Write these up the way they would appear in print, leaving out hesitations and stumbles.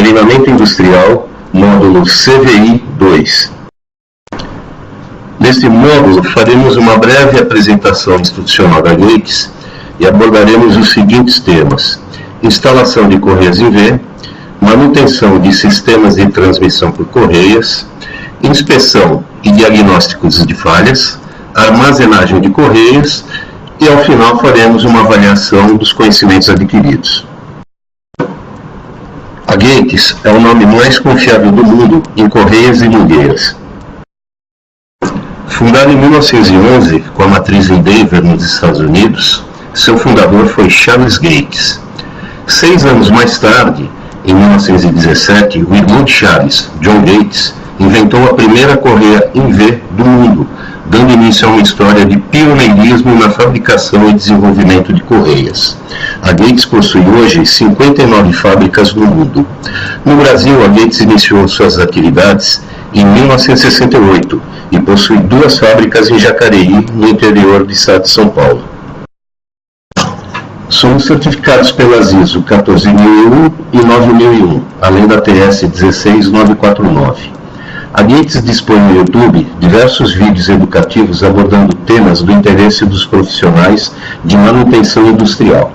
Treinamento Industrial, módulo CVI 2. Neste módulo, faremos uma breve apresentação institucional da Gates e abordaremos os seguintes temas: instalação de correias em V, manutenção de sistemas de transmissão por correias, inspeção e diagnósticos de falhas, armazenagem de correias e, ao final, faremos uma avaliação dos conhecimentos adquiridos. A Gates é o nome mais confiável do mundo em correias e mangueiras. Fundada em 1911 com a matriz em Denver, nos Estados Unidos, seu fundador foi Charles Gates. 6 anos mais tarde, em 1917, o irmão de Charles, John Gates, inventou a primeira correia em V do mundo, dando início a uma história de pioneirismo na fabricação e desenvolvimento de correias. A Gates possui hoje 59 fábricas no mundo. No Brasil, a Gates iniciou suas atividades em 1968 e possui 2 fábricas em Jacareí, no interior do estado de São Paulo. Somos certificados pelas ISO 14001 e 9001, além da TS 16949. A Gates dispõe no YouTube diversos vídeos educativos abordando temas do interesse dos profissionais de manutenção industrial.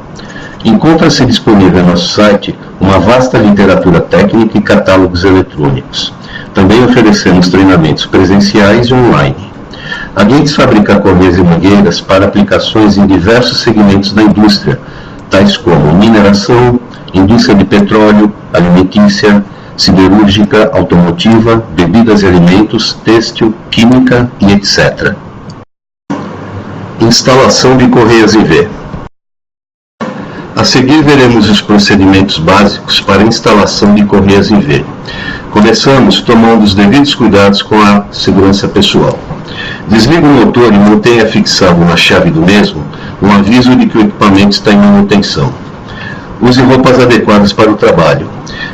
Encontra-se disponível em nosso site uma vasta literatura técnica e catálogos eletrônicos. Também oferecemos treinamentos presenciais e online. A Gates fabrica correias e mangueiras para aplicações em diversos segmentos da indústria, tais como mineração, indústria de petróleo, alimentícia, siderúrgica, automotiva, bebidas e alimentos, têxtil, química e etc. Instalação de correias em V. A seguir veremos os procedimentos básicos para a instalação de correias em V. Começamos tomando os devidos cuidados com a segurança pessoal. Desligue o motor e mantenha fixado na chave do mesmo um aviso de que o equipamento está em manutenção. Use roupas adequadas para o trabalho.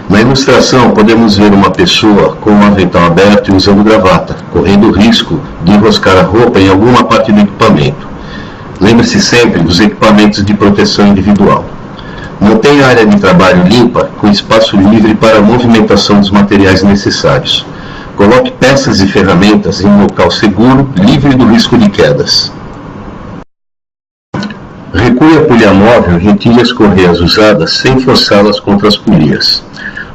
Na ilustração, podemos ver uma pessoa com o avental aberto e usando gravata, correndo o risco de enroscar a roupa em alguma parte do equipamento. Lembre-se sempre dos equipamentos de proteção individual. Mantenha a área de trabalho limpa, com espaço livre para a movimentação dos materiais necessários. Coloque peças e ferramentas em um local seguro, livre do risco de quedas. Recue a polha móvel e retire as correias usadas sem forçá-las contra as polias.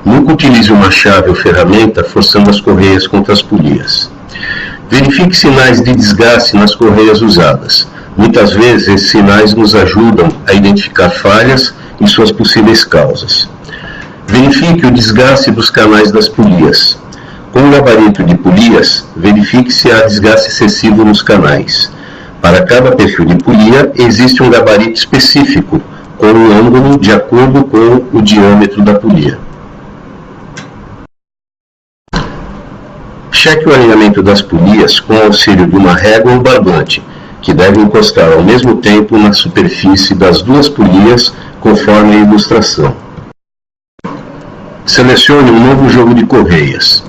Nunca utilize uma chave ou ferramenta forçando as correias contra as polias. Verifique sinais de desgaste nas correias usadas. Muitas vezes esses sinais nos ajudam a identificar falhas e suas possíveis causas. Verifique o desgaste dos canais das polias. Com o gabarito de polias, verifique se há desgaste excessivo nos canais. Para cada perfil de polia, existe um gabarito específico, com um ângulo de acordo com o diâmetro da polia. Cheque o alinhamento das polias com o auxílio de uma régua ou barbante, que deve encostar ao mesmo tempo na superfície das 2 polias, conforme a ilustração. Selecione um novo jogo de correias.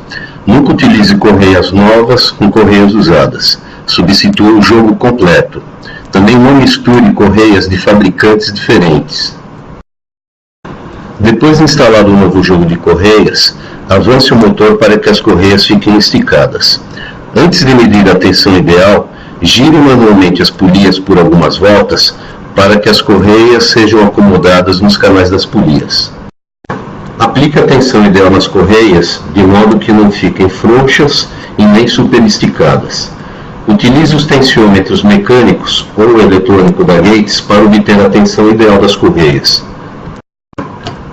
Nunca utilize correias novas com correias usadas. Substitua o jogo completo. Também não misture correias de fabricantes diferentes. Depois de instalado o novo jogo de correias, avance o motor para que as correias fiquem esticadas. Antes de medir a tensão ideal, gire manualmente as polias por algumas voltas para que as correias sejam acomodadas nos canais das polias. Aplique a tensão ideal nas correias de modo que não fiquem frouxas e nem superesticadas. Utilize os tensiômetros mecânicos ou eletrônico da Gates para obter a tensão ideal das correias.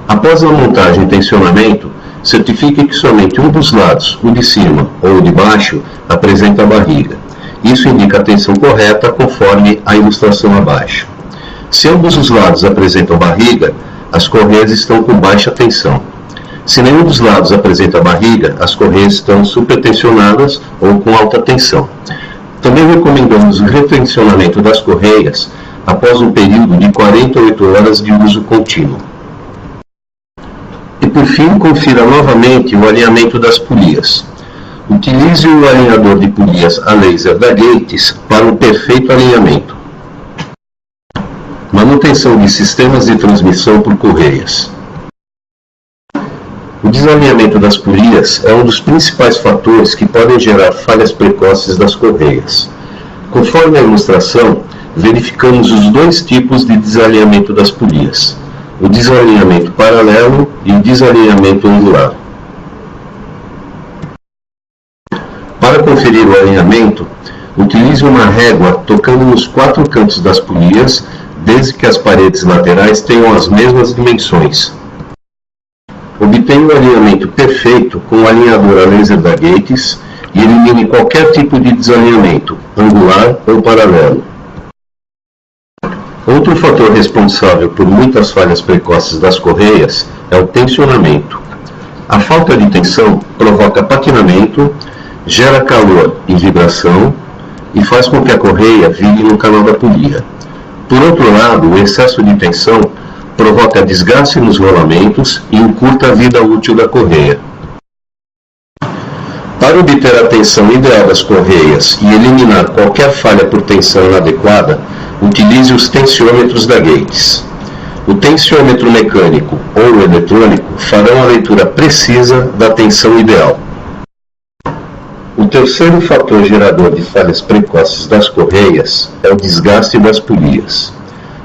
Após a montagem e tensionamento, certifique que somente um dos lados, o de cima ou o de baixo, apresenta a barriga. Isso indica a tensão correta conforme a ilustração abaixo. Se ambos os lados apresentam barriga, as correias estão com baixa tensão. Se nenhum dos lados apresenta barriga, as correias estão supertensionadas ou com alta tensão. Também recomendamos o retensionamento das correias após um período de 48 horas de uso contínuo. E por fim, confira novamente o alinhamento das polias. Utilize o alinhador de polias a laser da Gates para um perfeito alinhamento. Manutenção de sistemas de transmissão por correias. O desalinhamento das polias é um dos principais fatores que podem gerar falhas precoces das correias. Conforme a ilustração, verificamos os dois tipos de desalinhamento das polias: o desalinhamento paralelo e o desalinhamento angular. Para conferir o alinhamento, utilize uma régua tocando nos 4 cantos das polias, desde que as paredes laterais tenham as mesmas dimensões. Obtenha o alinhamento perfeito com o alinhador a laser da Gates e elimine qualquer tipo de desalinhamento, angular ou paralelo. Outro fator responsável por muitas falhas precoces das correias é o tensionamento. A falta de tensão provoca patinamento, gera calor e vibração e faz com que a correia vire no canal da polia. Por outro lado, o excesso de tensão provoca desgaste nos rolamentos e encurta a vida útil da correia. Para obter a tensão ideal das correias e eliminar qualquer falha por tensão inadequada, utilize os tensiômetros da Gates. O tensiômetro mecânico ou o eletrônico farão a leitura precisa da tensão ideal. O terceiro fator gerador de falhas precoces das correias é o desgaste das polias.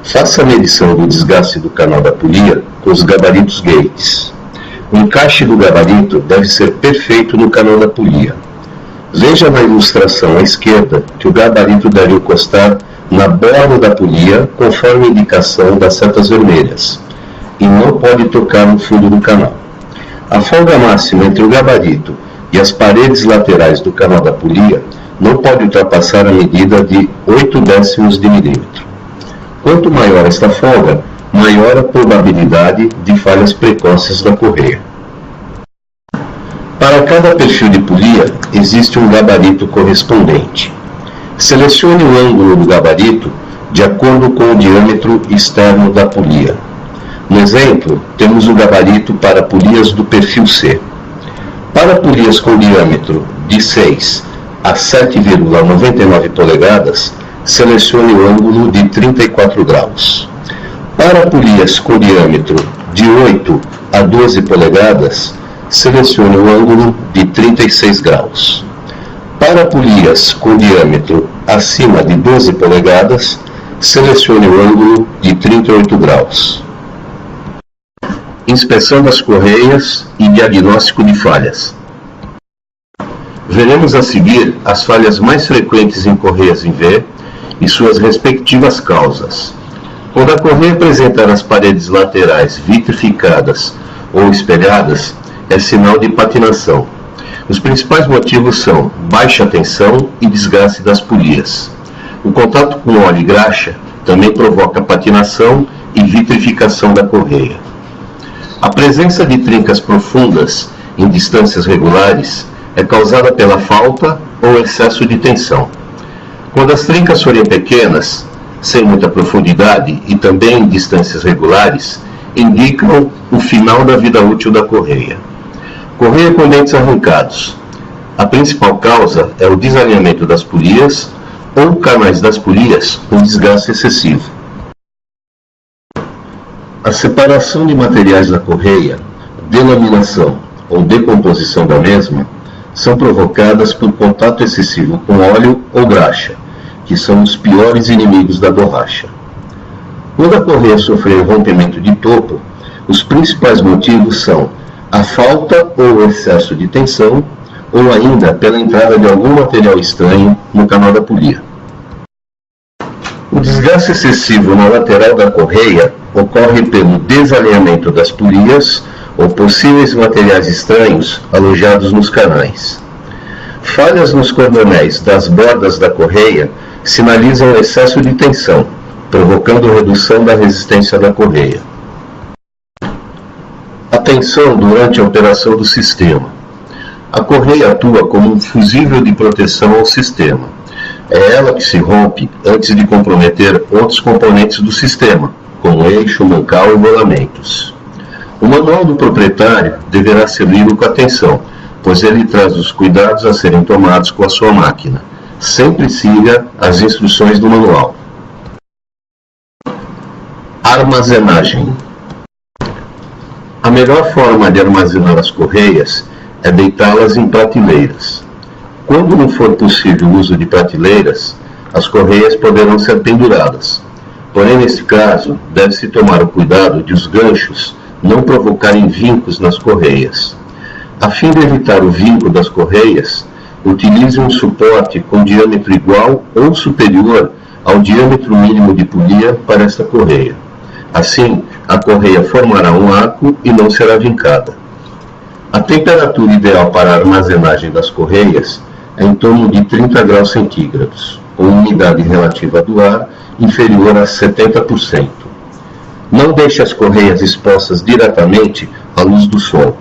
Faça a medição do desgaste do canal da polia com os gabaritos Gates. O encaixe do gabarito deve ser perfeito no canal da polia. Veja na ilustração à esquerda que o gabarito deve encostar na borda da polia conforme a indicação das setas vermelhas e não pode tocar no fundo do canal. A folga máxima entre o gabarito e as paredes laterais do canal da polia não pode ultrapassar a medida de 8 décimos de milímetro. Quanto maior esta folga, maior a probabilidade de falhas precoces da correia. Para cada perfil de polia, existe um gabarito correspondente. Selecione o ângulo do gabarito de acordo com o diâmetro externo da polia. No exemplo, temos o gabarito para polias do perfil C. Para polias com diâmetro de 6 a 7,99 polegadas, selecione o ângulo de 34 graus. Para polias com diâmetro de 8 a 12 polegadas, selecione o ângulo de 36 graus. Para polias com diâmetro acima de 12 polegadas, selecione o ângulo de 38 graus. Inspeção das correias e diagnóstico de falhas. Veremos a seguir as falhas mais frequentes em correias em V e suas respectivas causas. Quando a correia apresentar as paredes laterais vitrificadas ou espelhadas, é sinal de patinação. Os principais motivos são baixa tensão e desgaste das polias. O contato com óleo e graxa também provoca patinação e vitrificação da correia. A presença de trincas profundas em distâncias regulares é causada pela falta ou excesso de tensão. Quando as trincas forem pequenas, sem muita profundidade e também em distâncias regulares, indicam o final da vida útil da correia. Correia com dentes arrancados. A principal causa é o desalinhamento das polias ou canais das polias com desgaste excessivo. A separação de materiais da correia, delaminação ou decomposição da mesma, são provocadas por contato excessivo com óleo ou graxa, que são os piores inimigos da borracha. Quando a correia sofrer rompimento de topo, os principais motivos são a falta ou excesso de tensão, ou ainda pela entrada de algum material estranho no canal da polia. O desgaste excessivo na lateral da correia ocorre pelo desalinhamento das polias ou possíveis materiais estranhos alojados nos canais. Falhas nos cordonéis das bordas da correia sinalizam excesso de tensão, provocando redução da resistência da correia. A tensão durante a operação do sistema. A correia atua como um fusível de proteção ao sistema. É ela que se rompe antes de comprometer outros componentes do sistema, como eixo, mancal e rolamentos. O manual do proprietário deverá ser lido com atenção, pois ele traz os cuidados a serem tomados com a sua máquina. Sempre siga as instruções do manual. Armazenagem. A melhor forma de armazenar as correias é deitá-las em prateleiras. Quando não for possível o uso de prateleiras, as correias poderão ser penduradas. Porém, nesse caso, deve-se tomar o cuidado de os ganchos não provocarem vincos nas correias. A fim de evitar o vinco das correias, utilize um suporte com diâmetro igual ou superior ao diâmetro mínimo de polia para esta correia. Assim, a correia formará um arco e não será vincada. A temperatura ideal para a armazenagem das correias é em torno de 30 graus centígrados, com umidade relativa do ar inferior a 70%. Não deixe as correias expostas diretamente à luz do sol.